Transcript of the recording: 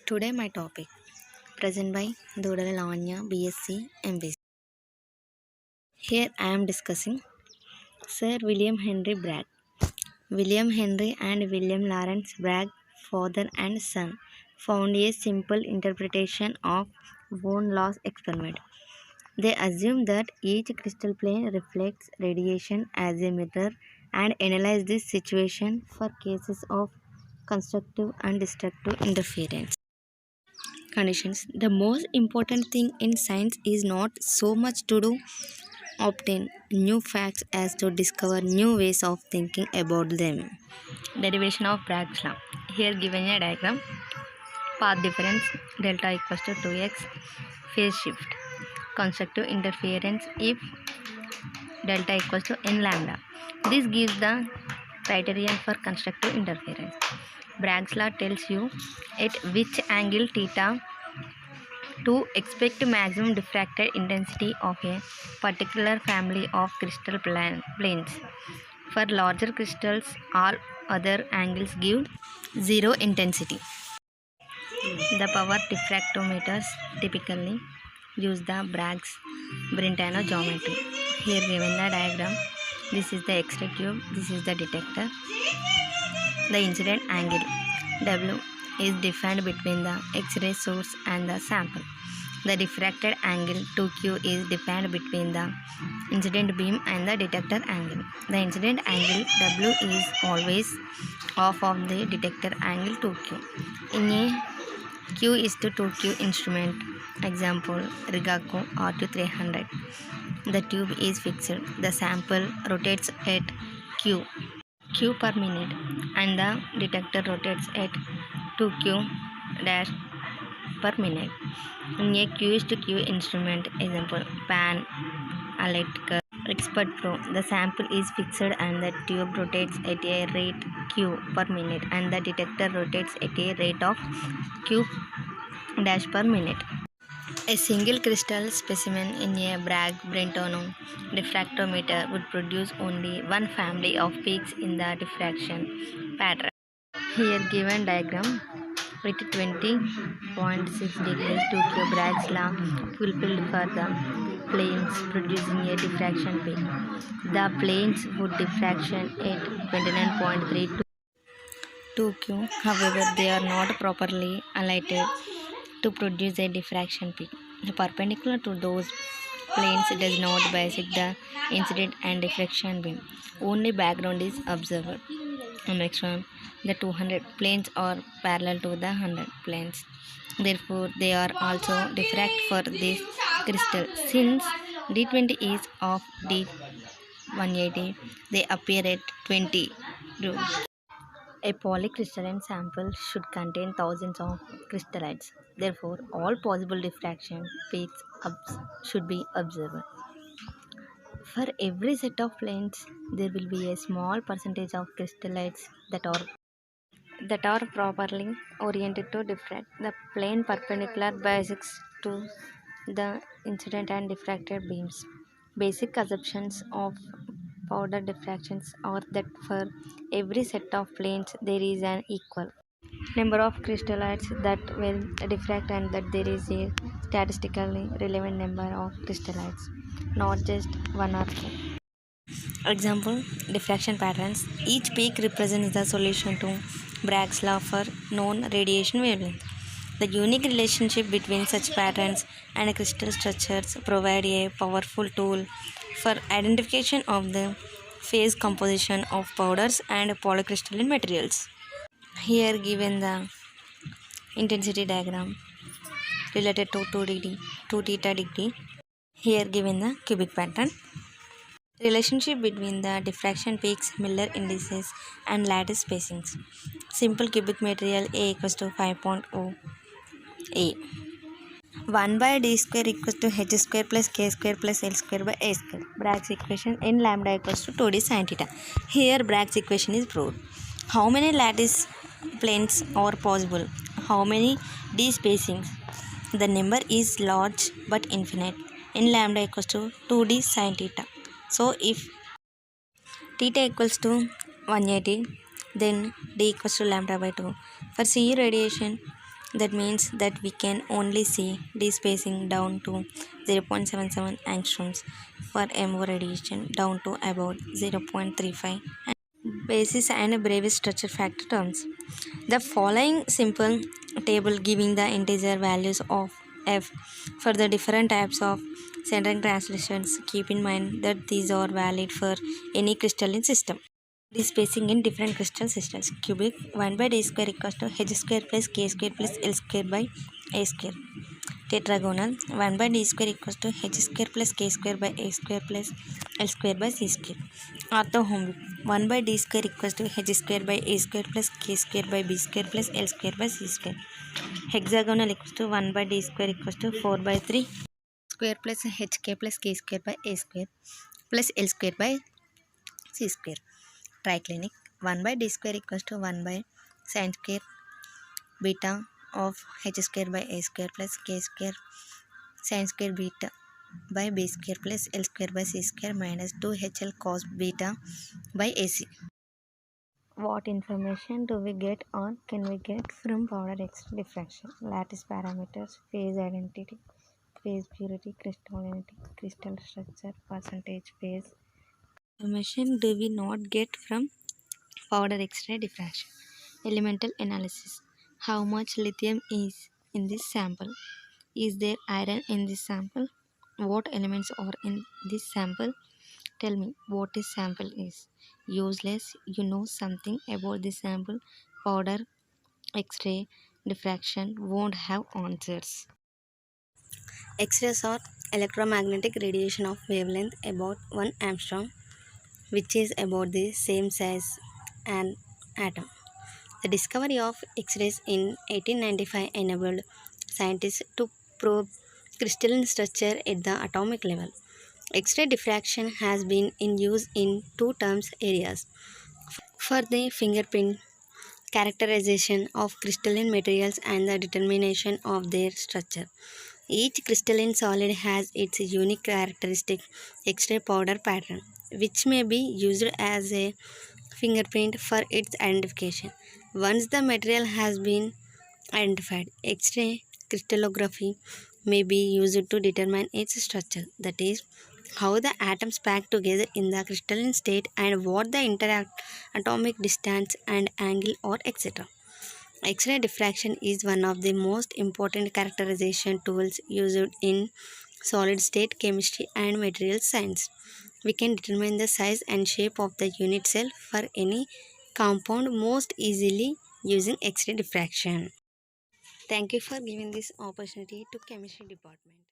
Today my topic present by Dodala Lavanya BSc MBC. Here I am discussing Sir William Henry Bragg. William Henry and William Lawrence Bragg, father and son, found a simple interpretation of Von Loss experiment. They assume that each crystal plane reflects radiation as a mirror and analyze this situation for cases of constructive and destructive interference conditions. The most important thing in science is not so much to do obtain new facts as to discover new ways of thinking about them. Derivation of Bragg's law. Here given a diagram. Path difference delta equals to 2x. Phase shift. Constructive interference if delta equals to n lambda. This gives the criterion for constructive interference. Bragg's law tells you at which angle theta to expect maximum diffracted intensity of a particular family of crystal planes. For larger crystals, all other angles give zero intensity. The power diffractometers typically use the Bragg's Brentano geometry. Here given the diagram, this is the X-ray tube, this is the detector. The incident angle W is defined between the X-ray source and the sample. The diffracted angle 2q is defined between the incident beam and the detector angle. The incident angle W is always half of the detector angle 2q. In a Q is to 2q instrument, example Rigaco R2300, the tube is fixed. The sample rotates at q per minute and the detector rotates at 2q dash per minute. In a Q is to Q instrument, example Pan, Aletka, Expert Pro, the sample is fixed and the tube rotates at a rate Q per minute and the detector rotates at a rate of Q dash per minute. A single crystal specimen in a Bragg-Brentano diffractometer would produce only one family of peaks in the diffraction pattern. Here given diagram with 20.6 degrees 2q Bragg's law fulfilled for the planes producing a diffraction peak. The planes would diffraction at 29.3 2q. However, they are not properly alighted to produce a diffraction peak. Perpendicular to those planes does not bisect the incident and diffraction beam. Only background is observed. Next one, the 200 planes are parallel to the 100 planes. Therefore, they are also diffract for this crystal. Since D20 is of D180, they appear at 20. A polycrystalline sample should contain thousands of crystallites. Therefore, all possible diffraction peaks should be observed. For every set of planes, there will be a small percentage of crystallites that are properly oriented to diffract. The plane perpendicular bisects to the incident and diffracted beams. Basic assumptions of powder diffractions are that for every set of planes there is an equal number of crystallites that will diffract and that there is a statistically relevant number of crystallites, not just one or two. Example, diffraction patterns. Each peak represents the solution to Bragg's law for known radiation wavelength. The unique relationship between such patterns and crystal structures provide a powerful tool for identification of the phase composition of powders and polycrystalline materials. Here given the intensity diagram related to 2 theta degree. Here given the cubic pattern. Relationship between the diffraction peaks, Miller indices and lattice spacings. Simple cubic material A equals to 5.0 A. 1 by d square equals to h square plus k square plus l square by a square. Bragg's equation n lambda equals to 2d sin theta. Here Bragg's equation is proved. How many lattice planes are possible? How many d spacings? The number is large but infinite. N lambda equals to 2d sin theta. So if theta equals to 180, then d equals to lambda by 2. For CE radiation, That means that we can only see d-spacing down to 0.77 angstroms for MO radiation down to about 0.35 basis and Brevis structure factor terms. The following simple table giving the integer values of f for the different types of centering translations. Keep in mind that these are valid for any crystalline system. The spacing in different crystal systems. Cubic 1 by d square equals to h square plus k square plus l square by a square. Tetragonal 1 by d square equals to h square plus k square by a square plus l square by c square. Orthohombic 1 by d square equals to h square by a square plus k square by b square plus l square by c square. Hexagonal equals to 1 by d square equals to 4 by 3 square plus hk plus k square by a square plus l square by c square. Triclinic 1 by d square equals to 1 by sin square beta of h square by a square plus k square sin square beta by b square plus l square by c square minus 2hl cos beta by ac. What information do we get or can we get from powder X-ray diffraction? Lattice parameters, phase identity, phase purity, crystallinity, crystal structure, percentage phase. Information do we not get from powder X-ray diffraction? Elemental analysis. How much lithium is in this sample? Is there iron in this sample? What elements are in this sample? Tell me what this sample is. Useless. You know something about the sample. Powder X-ray diffraction won't have answers. X-rays are electromagnetic radiation of wavelength about 1 angstrom, which is about the same size an atom. The discovery of X-rays in 1895 enabled scientists to probe crystalline structure at the atomic level. X-ray diffraction has been in use in two terms areas. For the fingerprint characterization of crystalline materials and the determination of their structure. Each crystalline solid has its unique characteristic X-ray powder pattern, which may be used as a fingerprint for its identification. Once the material has been identified, X-ray crystallography may be used to determine its structure, that is, how the atoms pack together in the crystalline state and what the interatomic distance and angle are, etc. X-ray diffraction is one of the most important characterization tools used in solid state chemistry and material science. We can determine the size and shape of the unit cell for any compound most easily using X-ray diffraction. Thank you for giving this opportunity to chemistry department.